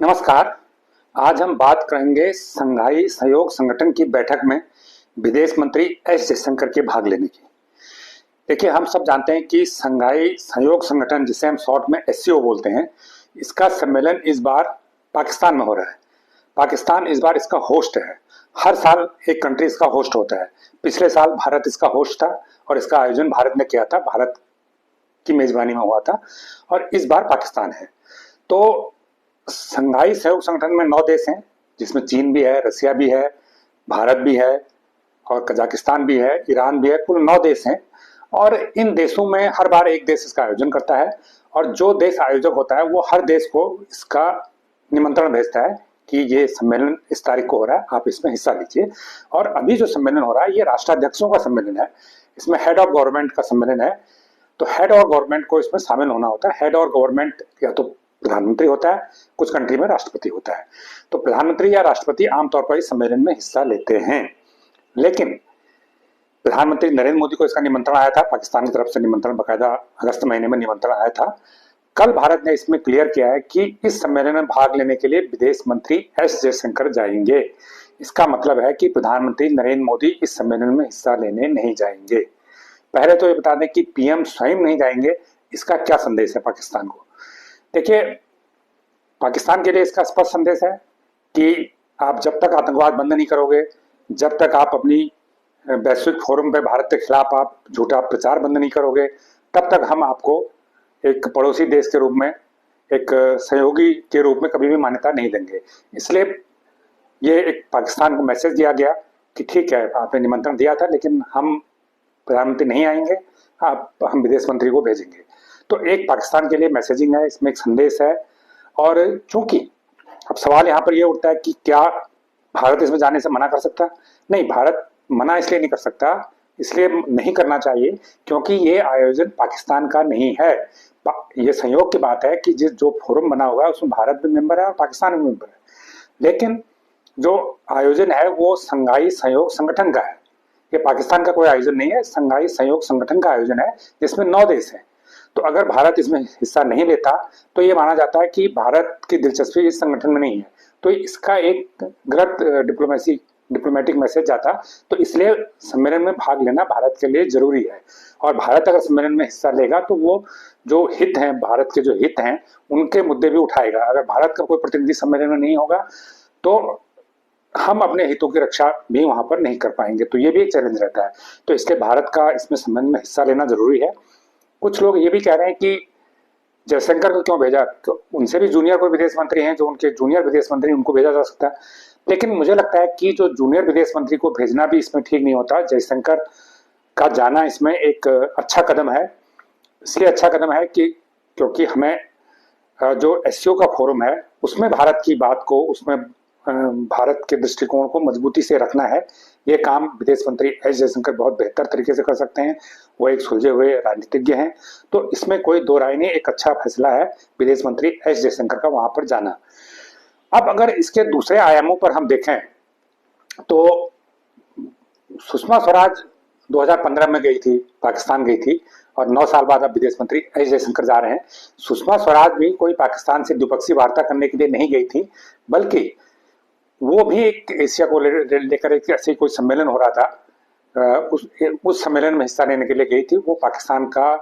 नमस्कार। आज हम बात करेंगे संघाई सहयोग संगठन की बैठक में विदेश मंत्री एस जयशंकर के भाग लेने की। देखिए, हम सब जानते हैं कि संघाई सहयोग संगठन, जिसे हम शॉर्ट में एससीओ बोलते हैं, इसका सम्मेलन इस बार पाकिस्तान में हो रहा है। पाकिस्तान इस बार इसका होस्ट है। हर साल एक कंट्री इसका होस्ट होता है। पिछले साल भारत इसका होस्ट था और इसका आयोजन भारत ने किया था, भारत की मेजबानी में हुआ था, और इस बार पाकिस्तान है। तो संघाई सहयोग संगठन में 9 देश हैं, जिसमें चीन भी है, रसिया भी है, भारत भी है और कजाकिस्तान भी है, ईरान भी है। कुल 9 देश हैं और इन देशों में हर बार एक देश इसका आयोजन करता है और जो देश आयोजक होता है वो हर देश को इसका निमंत्रण भेजता है कि ये सम्मेलन इस तारीख को हो रहा है, आप इसमें हिस्सा लीजिए। और अभी जो सम्मेलन हो रहा है ये राष्ट्राध्यक्षों का सम्मेलन है, इसमें हेड ऑफ गवर्नमेंट का सम्मेलन है। तो हेड ऑफ गवर्नमेंट को इसमें शामिल होना होता है। हेड ऑफ गवर्नमेंट या तो प्रधानमंत्री होता है, कुछ कंट्री में राष्ट्रपति होता है। तो प्रधानमंत्री या राष्ट्रपति आमतौर पर इस सम्मेलन में हिस्सा लेते हैं। लेकिन प्रधानमंत्री नरेंद्र मोदी को इसका निमंत्रण आया था, पाकिस्तान की तरफ से निमंत्रण, बकायदा अगस्त महीने में निमंत्रण आया था। कल भारत ने इसमें क्लियर किया है कि इस सम्मेलन में भाग लेने के लिए विदेश मंत्री एस जयशंकर जाएंगे। इसका मतलब है कि प्रधानमंत्री नरेंद्र मोदी इस सम्मेलन में हिस्सा लेने नहीं जाएंगे। पहले तो ये बता दें कि पीएम स्वयं नहीं जाएंगे। इसका क्या संदेश है पाकिस्तान को? देखिए, पाकिस्तान के लिए इसका स्पष्ट संदेश है कि आप जब तक आतंकवाद बंद नहीं करोगे, जब तक आप अपनी वैश्विक फोरम पे भारत के खिलाफ आप झूठा प्रचार बंद नहीं करोगे, तब तक हम आपको एक पड़ोसी देश के रूप में, एक सहयोगी के रूप में कभी भी मान्यता नहीं देंगे। इसलिए ये एक पाकिस्तान को मैसेज दिया गया कि ठीक है, आपने निमंत्रण दिया था लेकिन हम प्रधानमंत्री नहीं आएंगे, हम विदेश मंत्री को भेजेंगे। तो एक पाकिस्तान के लिए मैसेजिंग है, इसमें एक संदेश है। और चूंकि अब सवाल यहाँ पर यह उठता है कि क्या भारत इसमें जाने से मना कर सकता? नहीं, भारत मना इसलिए नहीं कर सकता, इसलिए नहीं करना चाहिए क्योंकि ये आयोजन पाकिस्तान का नहीं है। ये संयोग की बात है कि जो फोरम बना हुआ है उसमें भारत भी मेंबर है और पाकिस्तान भी मेंबर है, लेकिन जो आयोजन है वो संघाई सहयोग संगठन का है। ये पाकिस्तान का कोई आयोजन नहीं है, संघाई सहयोग संगठन का आयोजन है जिसमें 9 देश हैं। तो अगर भारत इसमें हिस्सा नहीं लेता तो ये माना जाता है कि भारत की दिलचस्पी इस संगठन में नहीं है। तो इसका एक गलत डिप्लोमेटिक मैसेज जाता। तो इसलिए सम्मेलन में भाग लेना भारत के लिए जरूरी है। और भारत अगर सम्मेलन में हिस्सा लेगा तो वो जो हित हैं, भारत के जो हित हैं, उनके मुद्दे भी उठाएगा। अगर भारत का कोई प्रतिनिधि सम्मेलन में नहीं होगा तो हम अपने हितों की रक्षा भी वहां पर नहीं कर पाएंगे। तो ये भी एक चैलेंज रहता है। तो इसलिए भारत का इसमें सम्मेलन में हिस्सा लेना जरूरी है। कुछ लोग ये भी कह रहे हैं कि जयशंकर को क्यों भेजा, तो उनसे भी जूनियर कोई विदेश मंत्री हैं, जो उनके जूनियर विदेश मंत्री, उनको भेजा जा सकता है। लेकिन मुझे लगता है कि जो जूनियर विदेश मंत्री को भेजना भी इसमें ठीक नहीं होता। जयशंकर का जाना इसमें एक अच्छा कदम है। इसलिए अच्छा कदम है कि क्योंकि हमें जो एससीओ का फोरम है उसमें भारत की बात को, उसमें भारत के दृष्टिकोण को मजबूती से रखना है। ये काम विदेश मंत्री एस जयशंकर बहुत बेहतर तरीके से कर सकते हैं। वो एक सुलझे हुए राजनीतिज्ञ हैं। तो इसमें कोई दो राय नहीं, एक अच्छा फैसला है विदेश मंत्री एस जयशंकर का वहां पर जाना। अब अगर इसके दूसरे आयामों पर हम देखें तो सुषमा स्वराज 2015 में गई थी, पाकिस्तान गई थी, और 9 साल बाद अब विदेश मंत्री एस जयशंकर जा रहे हैं। सुषमा स्वराज भी कोई पाकिस्तान से द्विपक्षीय वार्ता करने के लिए नहीं गई थी, बल्कि वो भी एक एशिया को लेकर एक ऐसे कोई सम्मेलन हो रहा था, उस सम्मेलन में हिस्सा लेने के लिए गई थी। वो पाकिस्तान का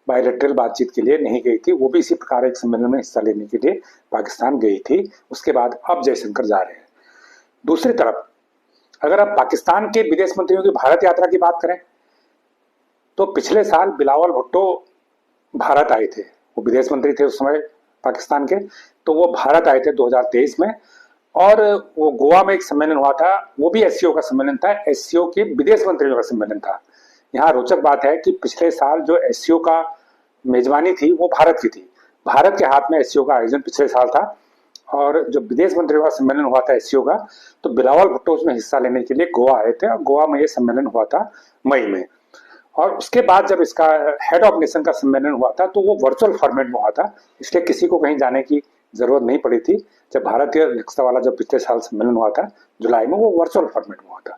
बायलैटरल बातचीत के लिए नहीं गई थी, वो भी इसी प्रकार एक सम्मेलन में हिस्सा लेने के लिए पाकिस्तान गई थी। उसके बाद अब जयशंकर जा रहे हैं। दूसरी तरफ अगर आप पाकिस्तान के विदेश मंत्रियों की भारत यात्रा की बात करें तो पिछले साल बिलावल भुट्टो भारत आए थे। वो विदेश मंत्री थे उस समय पाकिस्तान के। तो वो भारत आए थे 2023 में, और वो गोवा में एक सम्मेलन हुआ था, वो भी एससीओ का सम्मेलन था, एससीओ के विदेश मंत्रियों का सम्मेलन था। यहाँ रोचक बात है कि पिछले साल जो एससीओ का मेजबानी थी वो भारत की थी। भारत के हाथ में एससीओ का आयोजन पिछले साल था, और जो विदेश मंत्रियों का सम्मेलन हुआ था एससीओ का, तो बिलावल भुट्टो उसमें हिस्सा लेने के लिए गोवा आए थे, और गोवा में ये सम्मेलन हुआ था मई में। और उसके बाद जब इसका हेड ऑफ नेशन का सम्मेलन हुआ था तो वो वर्चुअल फॉर्मेट में हुआ था, इसलिए किसी को कहीं जाने की जरूरत नहीं पड़ी थी। जब भारतीय अध्यक्षता वाला जब पिछले साल सम्मेलन हुआ था जुलाई में, वो वर्चुअल फॉर्मेट में हुआ था।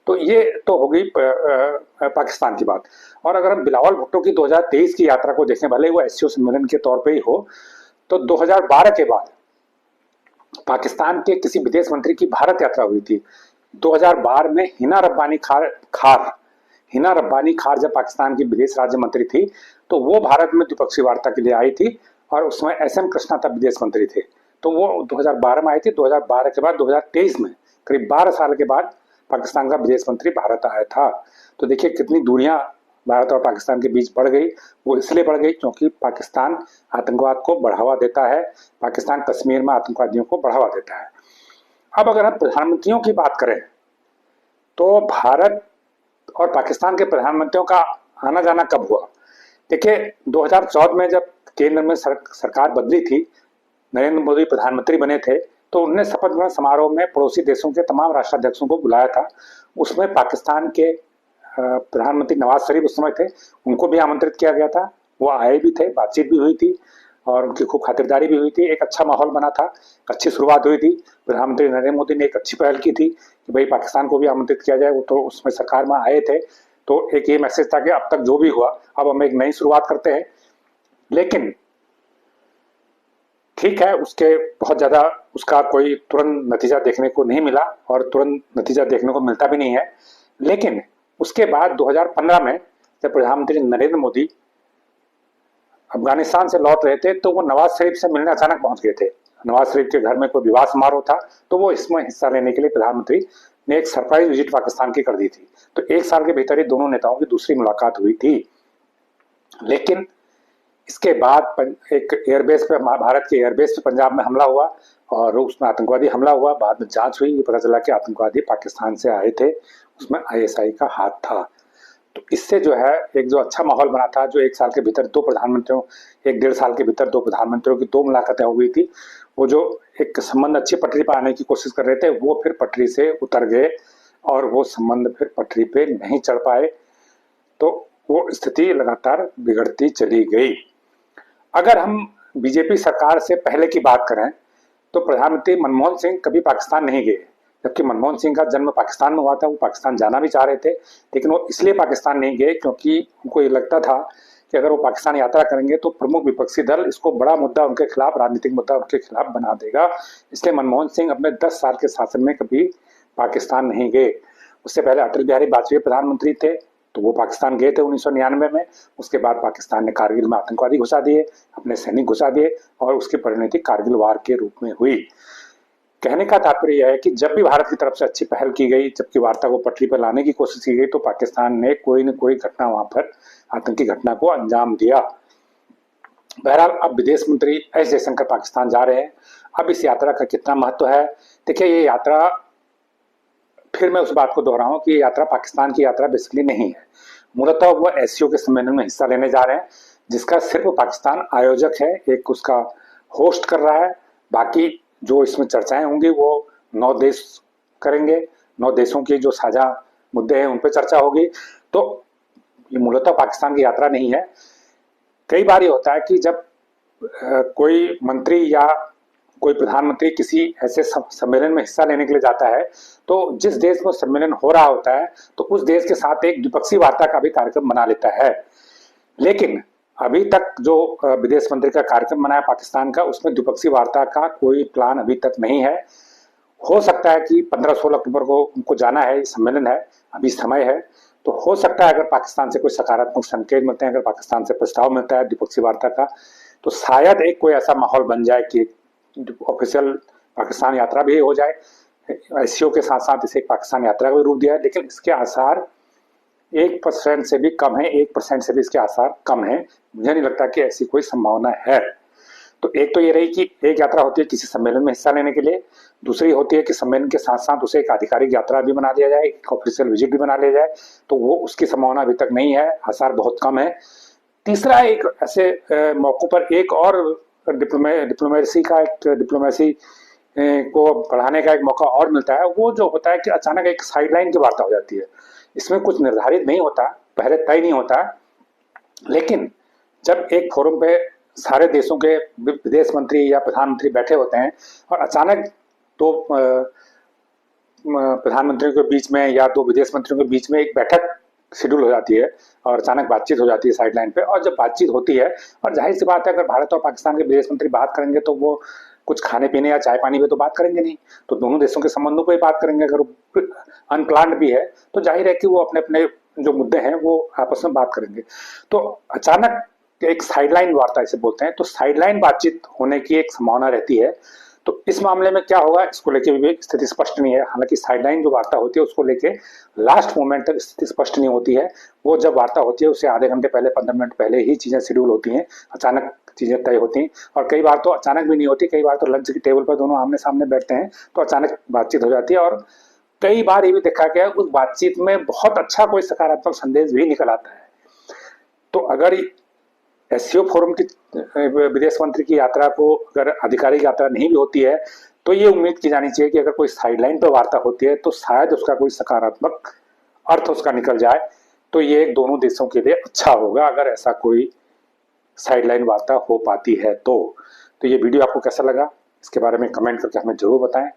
तो ये तो हो गई पाकिस्तान की बात। और अगर हम बिलावल भुट्टो की 2023 की यात्रा को देखें, भले वो एससीओ सम्मेलन के तौर पे ही हो, तो 2012 के बाद पाकिस्तान के किसी विदेश मंत्री की भारत यात्रा हुई थी 2012 में। हिना रब्बानी खार जब पाकिस्तान की विदेश राज्य मंत्री थी तो वो भारत में द्विपक्षीय वार्ता के लिए आई थी, और उसमें एसएम कृष्णा तब विदेश मंत्री थे। तो वो 2012 में आई थी। 2012 के बाद 2023 में करीब 12 साल के बाद पाकिस्तान का विदेश मंत्री भारत आया था। तो देखिए कितनी दूरियां भारत और पाकिस्तान के बीच बढ़ गई। वो इसलिए बढ़ गई क्योंकि पाकिस्तान आतंकवाद को बढ़ावा देता है, पाकिस्तान कश्मीर में आतंकवादियों को बढ़ावा देता है। अब अगर हम प्रधानमंत्रियों की बात करें तो भारत और पाकिस्तान के प्रधानमंत्रियों का आना जाना कब हुआ? देखिए 2014 में जब केंद्र में सरकार बदली थी, नरेंद्र मोदी प्रधानमंत्री बने थे, तो उन्होंने शपथ ग्रहण समारोह में पड़ोसी देशों के तमाम राष्ट्राध्यक्षों को बुलाया था। उसमें पाकिस्तान के प्रधानमंत्री नवाज शरीफ उस समय थे, उनको भी आमंत्रित किया गया था। वो आए भी थे, बातचीत भी हुई थी और उनकी खूब खातिरदारी भी हुई थी। एक अच्छा माहौल बना था, अच्छी शुरुआत हुई थी। प्रधानमंत्री नरेंद्र मोदी ने एक अच्छी पहल की थी कि भाई पाकिस्तान को भी आमंत्रित किया जाए। वो तो उसमें सरकार में आए थे, तो एक ये मैसेज था कि अब तक जो भी हुआ अब हम एक नई शुरुआत करते हैं। लेकिन ठीक है, उसके बहुत ज्यादा उसका कोई तुरंत नतीजा देखने को नहीं मिला और तुरंत नतीजा देखने को मिलता भी नहीं है। लेकिन उसके बाद 2015 में जब प्रधानमंत्री नरेंद्र मोदी अफगानिस्तान से लौट रहे थे तो वो नवाज शरीफ से मिलने अचानक पहुंच गए थे। नवाज शरीफ के घर में कोई विवाह समारोह था, तो वो इसमें हिस्सा लेने के लिए प्रधानमंत्री ने एक सरप्राइज विजिट पाकिस्तान की कर दी थी। तो एक साल के भीतर ही दोनों नेताओं की दूसरी मुलाकात हुई थी। लेकिन इसके बाद एक एयरबेस पे, भारत के एयरबेस पे पंजाब में हमला हुआ और उसमें आतंकवादी हमला हुआ। बाद में जांच हुई, ये पता चला कि आतंकवादी पाकिस्तान से आए थे, उसमें आईएसआई का हाथ था। तो इससे जो है एक जो अच्छा माहौल बना था, जो एक साल के भीतर दो प्रधानमंत्रियों, एक डेढ़ साल के भीतर दो प्रधानमंत्रियों की दो मुलाकातें हो गई थी, वो जो एक संबंध अच्छी पटरी पर आने की कोशिश कर रहे थे वो फिर पटरी से उतर गए और वो संबंध फिर पटरी पे नहीं चढ़ पाए। तो वो स्थिति लगातार बिगड़ती चली गई। अगर हम बीजेपी सरकार से पहले की बात करें तो प्रधानमंत्री मनमोहन सिंह कभी पाकिस्तान नहीं गए, जबकि मनमोहन सिंह का जन्म पाकिस्तान में हुआ था। वो पाकिस्तान जाना भी चाह रहे थे, लेकिन वो इसलिए पाकिस्तान नहीं गए क्योंकि उनको ये लगता था कि अगर वो पाकिस्तान यात्रा करेंगे तो प्रमुख विपक्षी दल इसको बड़ा मुद्दा उनके खिलाफ, राजनीतिक मुद्दा उनके खिलाफ बना देगा। इसलिए मनमोहन सिंह अपने 10 साल के शासन में कभी पाकिस्तान नहीं गए। उससे पहले अटल बिहारी वाजपेयी प्रधानमंत्री थे, तो वो पाकिस्तान गए थे 1999 में। उसके बाद पाकिस्तान ने कारगिल में आतंकवादी घुसा दिए, अपने सैनिक घुसा दिए और उसकी परिणति कारगिल वार के रूप में हुई। कहने का तात्पर्य यह है कि जब भी भारत की तरफ से अच्छी पहल की गई, जबकि वार्ता को पटरी पर लाने की कोशिश की गई, तो पाकिस्तान ने कोई न कोई घटना, वहां पर आतंकी घटना को अंजाम दिया। बहरहाल अब विदेश मंत्री एस जयशंकर पाकिस्तान जा रहे हैं। अब इस यात्रा का कितना महत्व है? देखिए ये यात्रा, फिर मैं उस बात को दोहराऊं कि ये यात्रा पाकिस्तान की यात्रा बेसिकली नहीं है। मूलतः वो एससीओ के सम्मेलन में हिस्सा लेने जा रहे हैं, जिसका सिर्फ पाकिस्तान आयोजक है, एक उसका होस्ट कर रहा है। बाकी जो इसमें चर्चाएं होंगी वो 9 देश करेंगे, 9 देशों की जो साझा मुद्दे हैं उन पर चर्चा होगी। तो ये मूलतः पाकिस्तान की यात्रा नहीं है। कई बार ये होता है कि जब कोई मंत्री या कोई प्रधानमंत्री किसी ऐसे सम्मेलन में हिस्सा लेने के लिए जाता है, तो जिस देश में सम्मेलन हो रहा होता है तो उस देश के साथ एक द्विपक्षीय वार्ता का भी कार्यक्रम बना लेता है। लेकिन अभी तक जो विदेश मंत्री का कार्यक्रम बना है पाकिस्तान का, उसमें द्विपक्षीय वार्ता का कोई प्लान अभी तक नहीं है। हो सकता है कि 15-16 अक्टूबर को उनको जाना है, सम्मेलन है, अभी समय है, तो हो सकता है अगर पाकिस्तान से कोई सकारात्मक संकेत मिलते हैं, अगर पाकिस्तान से प्रस्ताव मिलता है द्विपक्षीय वार्ता का, तो शायद एक कोई ऐसा माहौल बन जाए कि ऑफिशियल पाकिस्तान यात्रा भी हो जाए। एससीओ के साथ साथ इसे पाकिस्तान यात्रा का भी रूप दिया है, लेकिन इसके आसार 1% से भी कम है, 1% से भी इसके आसार कम है। मुझे नहीं लगता कि ऐसी कोई संभावना है। तो एक तो ये रही कि एक यात्रा होती है किसी सम्मेलन में हिस्सा लेने के लिए, दूसरी होती है कि सम्मेलन के साथ साथ उसे एक आधिकारिक यात्रा भी बना दिया जाए, एक ऑफिशियल विजिट भी बना लिया जाए। तो वो उसकी संभावना अभी तक नहीं है, आसार बहुत कम है। तीसरा, एक ऐसे मौकों पर एक और डिप्लोमेसी को बढ़ाने का एक मौका और मिलता है। वो जो होता है कि अचानक एक साइडलाइन की वार्ता हो जाती है। इसमें कुछ निर्धारित नहीं होता, पहले तय नहीं होता, लेकिन जब एक फोरम पे सारे देशों के विदेश मंत्री या प्रधानमंत्री बैठे होते हैं और अचानक दो प्रधानमंत्रियों के बीच में या दो विदेश मंत्रियों के बीच में एक बैठक शेड्यूल हो जाती है और अचानक बातचीत हो जाती है साइडलाइन पे। और जब बातचीत होती है, और जाहिर सी बात है अगर भारत और पाकिस्तान के विदेश मंत्री बात करेंगे तो वो कुछ खाने पीने या चाय पानी पे तो बात करेंगे नहीं। तो दोनों देशों के संबंधों पे बात करेंगे। अगर अनप्लान्ड भी है तो जाहिर है कि वो अपने अपने जो मुद्दे हैं वो आपस में बात करेंगे। तो अचानक एक साइडलाइन वार्ता इसे बोलते हैं, तो साइडलाइन बातचीत होने की एक संभावना रहती है। तो इस मामले में क्या होगा इसको लेके भी स्थिति स्पष्ट नहीं है। हालांकि साइडलाइन जो वार्ता होती है उसको लेके लास्ट मोमेंट तक स्थिति स्पष्ट नहीं होती है। वो जब वार्ता होती है उससे आधे घंटे पहले 15 मिनट पहले ही चीजें शेड्यूल होती हैं, अचानक चीजें तय होती हैं। और कई बार तो अचानक भी नहीं होती, कई बार तो लंच की टेबल पर दोनों आमने सामने बैठते हैं तो अचानक बातचीत हो जाती है। और कई बार ये भी देखा गया उस बातचीत में बहुत अच्छा कोई सकारात्मक संदेश भी निकल आता है। तो अगर एससीओ फोरम की विदेश मंत्री की यात्रा को अगर आधिकारिक यात्रा नहीं भी होती है तो ये उम्मीद की जानी चाहिए कि अगर कोई साइडलाइन पर वार्ता होती है तो शायद उसका कोई सकारात्मक अर्थ उसका निकल जाए। तो ये दोनों देशों के लिए अच्छा होगा अगर ऐसा कोई साइडलाइन वार्ता हो पाती है। तो ये वीडियो आपको कैसा लगा इसके बारे में कमेंट करके हमें जरूर बताएं।